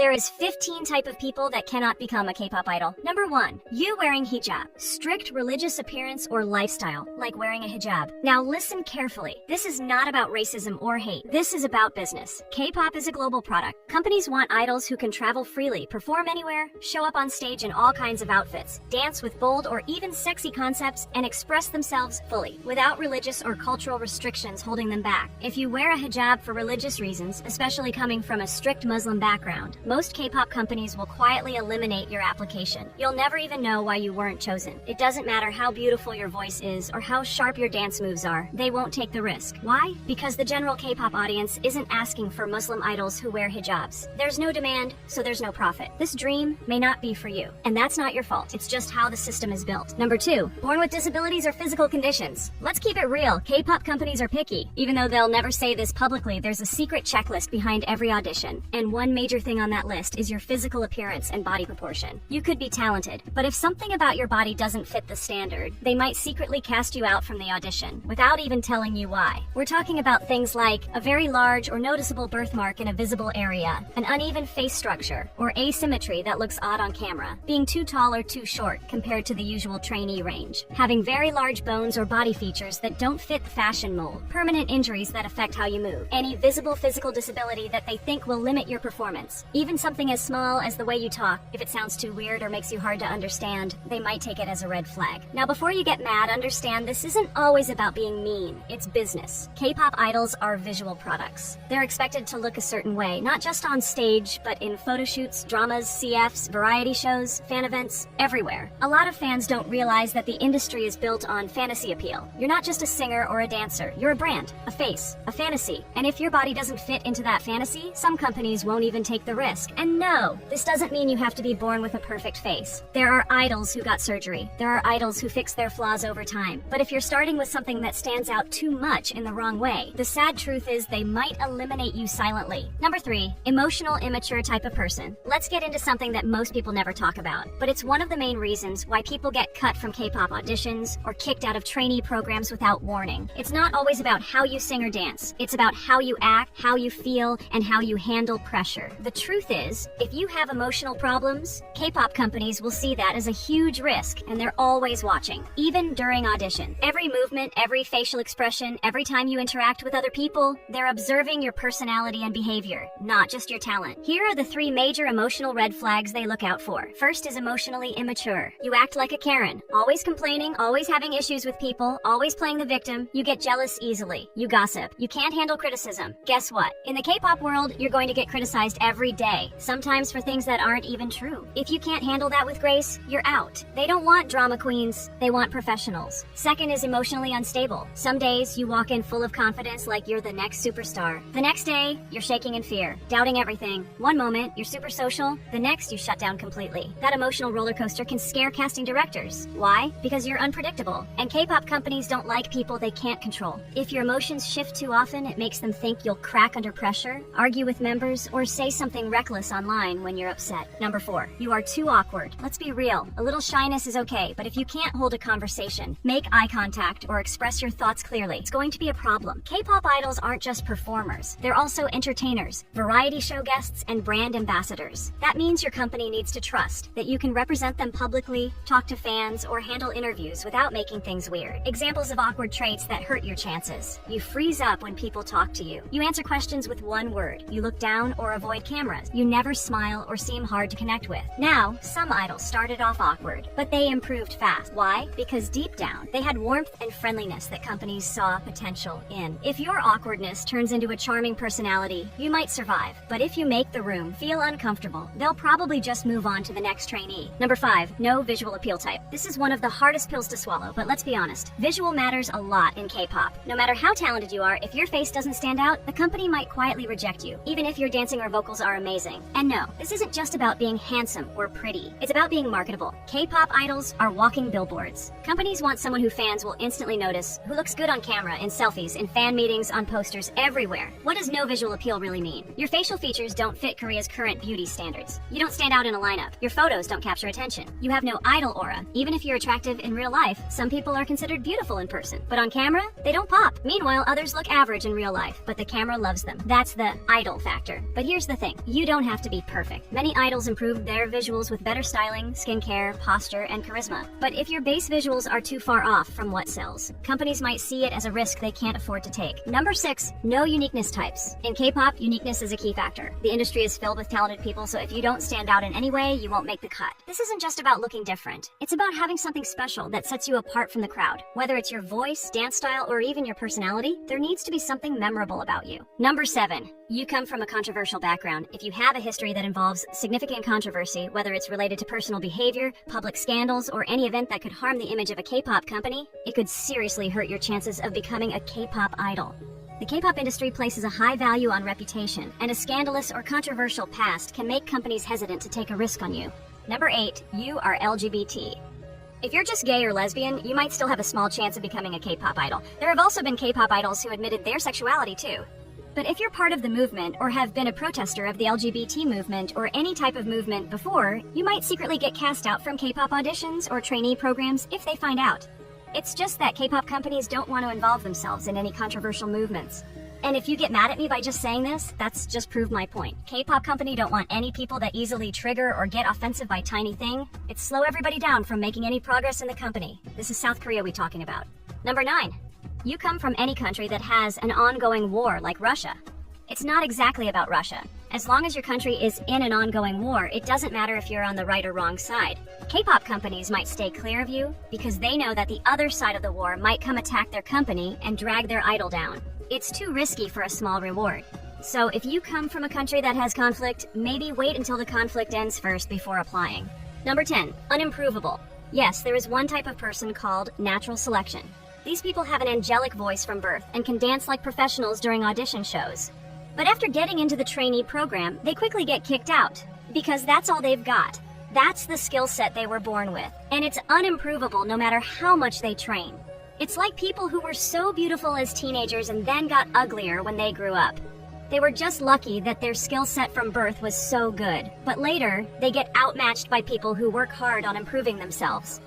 There is 15 type of people that cannot become a K-pop idol. Number 1, you wearing hijab. Strict religious appearance or lifestyle, like wearing a hijab. Now listen carefully. This is not about racism or hate. This is about business. K-pop is a global product. Companies want idols who can travel freely, perform anywhere, show up on stage in all kinds of outfits, dance with bold or even sexy concepts, and express themselves fully, without religious or cultural restrictions holding them back. If you wear a hijab for religious reasons, especially coming from a strict Muslim background, most K-pop companies will quietly eliminate your application. You'll never even know why you weren't chosen. It doesn't matter how beautiful your voice is or how sharp your dance moves are, they won't take the risk. Why? Because the general K-pop audience isn't asking for Muslim idols who wear hijabs. There's no demand, so there's no profit. This dream may not be for you, and that's not your fault. It's just how the system is built. Number 2, born with disabilities or physical conditions. Let's keep it real. K-pop companies are picky. Even though they'll never say this publicly, there's a secret checklist behind every audition. And one major thing on that list is your physical appearance and body proportion. You could be talented, but if something about your body doesn't fit the standard, they might secretly cast you out from the audition without even telling you why. We're talking about things like a very large or noticeable birthmark in a visible area, an uneven face structure, or asymmetry that looks odd on camera, being too tall or too short compared to the usual trainee range, having very large bones or body features that don't fit the fashion mold, permanent injuries that affect how you move, any visible physical disability that they think will limit your performance. Even something as small as the way you talk, if it sounds too weird or makes you hard to understand, they might take it as a red flag. Now before you get mad, understand this isn't always about being mean, it's business. K-pop idols are visual products. They're expected to look a certain way, not just on stage, but in photo shoots, dramas, CFs, variety shows, fan events, everywhere. A lot of fans don't realize that the industry is built on fantasy appeal. You're not just a singer or a dancer, you're a brand, a face, a fantasy. And if your body doesn't fit into that fantasy, some companies won't even take the risk. And no, this doesn't mean you have to be born with a perfect face. There are idols who got surgery. There are idols who fix their flaws over time. But if you're starting with something that stands out too much in the wrong way, the sad truth is they might eliminate you silently. Number 3, emotional, immature type of person. Let's get into something that most people never talk about, but it's one of the main reasons why people get cut from K-pop auditions or kicked out of trainee programs without warning. It's not always about how you sing or dance. It's about how you act, how you feel, and how you handle pressure. The truth is, if you have emotional problems, K-pop companies will see that as a huge risk, and they're always watching, even during audition. Every movement, every facial expression, every time you interact with other people, they're observing your personality and behavior, not just your talent. Here are the 3 major emotional red flags they look out for. First is emotionally immature. You act like a Karen, always complaining, always having issues with people, always playing the victim. You get jealous easily. You gossip. You can't handle criticism. Guess what? In the K-pop world, you're going to get criticized every day, sometimes for things that aren't even true. If you can't handle that with grace, you're out. They don't want drama queens, they want professionals. Second is emotionally unstable. Some days you walk in full of confidence like you're the next superstar. The next day, you're shaking in fear, doubting everything. One moment, you're super social, the next you shut down completely. That emotional roller coaster can scare casting directors. Why? Because you're unpredictable. And K-pop companies don't like people they can't control. If your emotions shift too often, it makes them think you'll crack under pressure, argue with members, or say something reckless online when you're upset. Number 4, you are too awkward. Let's be real. A little shyness is okay, but if you can't hold a conversation, make eye contact, or express your thoughts clearly, it's going to be a problem. K-pop idols aren't just performers. They're also entertainers, variety show guests, and brand ambassadors. That means your company needs to trust that you can represent them publicly, talk to fans, or handle interviews without making things weird. Examples of awkward traits that hurt your chances. You freeze up when people talk to you. You answer questions with one word. You look down or avoid cameras. You never smile or seem hard to connect with. Now, some idols started off awkward, but they improved fast. Why? Because deep down, they had warmth and friendliness that companies saw potential in. If your awkwardness turns into a charming personality, you might survive. But if you make the room feel uncomfortable, they'll probably just move on to the next trainee. Number 5, no visual appeal type. This is one of the hardest pills to swallow, but let's be honest. Visual matters a lot in K-pop. No matter how talented you are, if your face doesn't stand out, the company might quietly reject you, even if your dancing or vocals are amazing. And no, this isn't just about being handsome or pretty. It's about being marketable. K-pop idols are walking billboards. Companies want someone who fans will instantly notice, who looks good on camera, in selfies, in fan meetings, on posters, everywhere. What does no visual appeal really mean? Your facial features don't fit Korea's current beauty standards. You don't stand out in a lineup. Your photos don't capture attention. You have no idol aura. Even if you're attractive in real life, some people are considered beautiful in person. But on camera, they don't pop. Meanwhile, others look average in real life, but the camera loves them. That's the idol factor. But here's the thing. You don't have to be perfect. Many idols improve their visuals with better styling, skincare, posture, and charisma. But if your base visuals are too far off from what sells, companies might see it as a risk they can't afford to take. Number 6, no uniqueness types. In K-pop, uniqueness is a key factor. The industry is filled with talented people, so if you don't stand out in any way, you won't make the cut. This isn't just about looking different. It's about having something special that sets you apart from the crowd. Whether it's your voice, dance style, or even your personality, there needs to be something memorable about you. Number 7, you come from a controversial background. If you have a history that involves significant controversy, whether it's related to personal behavior, public scandals, or any event that could harm the image of a K-pop company, it could seriously hurt your chances of becoming a K-pop idol. The K-pop industry places a high value on reputation, and a scandalous or controversial past can make companies hesitant to take a risk on you. Number 8, you are LGBT. If you're just gay or lesbian, you might still have a small chance of becoming a K-pop idol. There have also been K-pop idols who admitted their sexuality too. But if you're part of the movement or have been a protester of the LGBT movement or any type of movement before, you might secretly get cast out from K-pop auditions or trainee programs if they find out. It's just that K-pop companies don't want to involve themselves in any controversial movements. And if you get mad at me by just saying this, that's just proved my point. K-pop company don't want any people that easily trigger or get offensive by tiny thing. It's slow everybody down from making any progress in the company. This is South Korea we talking about. Number 9. You come from any country that has an ongoing war like Russia. It's not exactly about Russia. As long as your country is in an ongoing war, it doesn't matter if you're on the right or wrong side. K-pop companies might stay clear of you because they know that the other side of the war might come attack their company and drag their idol down. It's too risky for a small reward. So if you come from a country that has conflict, maybe wait until the conflict ends first before applying. Number 10, unimprovable. Yes, there is one type of person called natural selection. These people have an angelic voice from birth and can dance like professionals during audition shows. But after getting into the trainee program, they quickly get kicked out because that's all they've got. That's the skill set they were born with, and it's unimprovable no matter how much they train. It's like people who were so beautiful as teenagers and then got uglier when they grew up. They were just lucky that their skill set from birth was so good, but later, they get outmatched by people who work hard on improving themselves.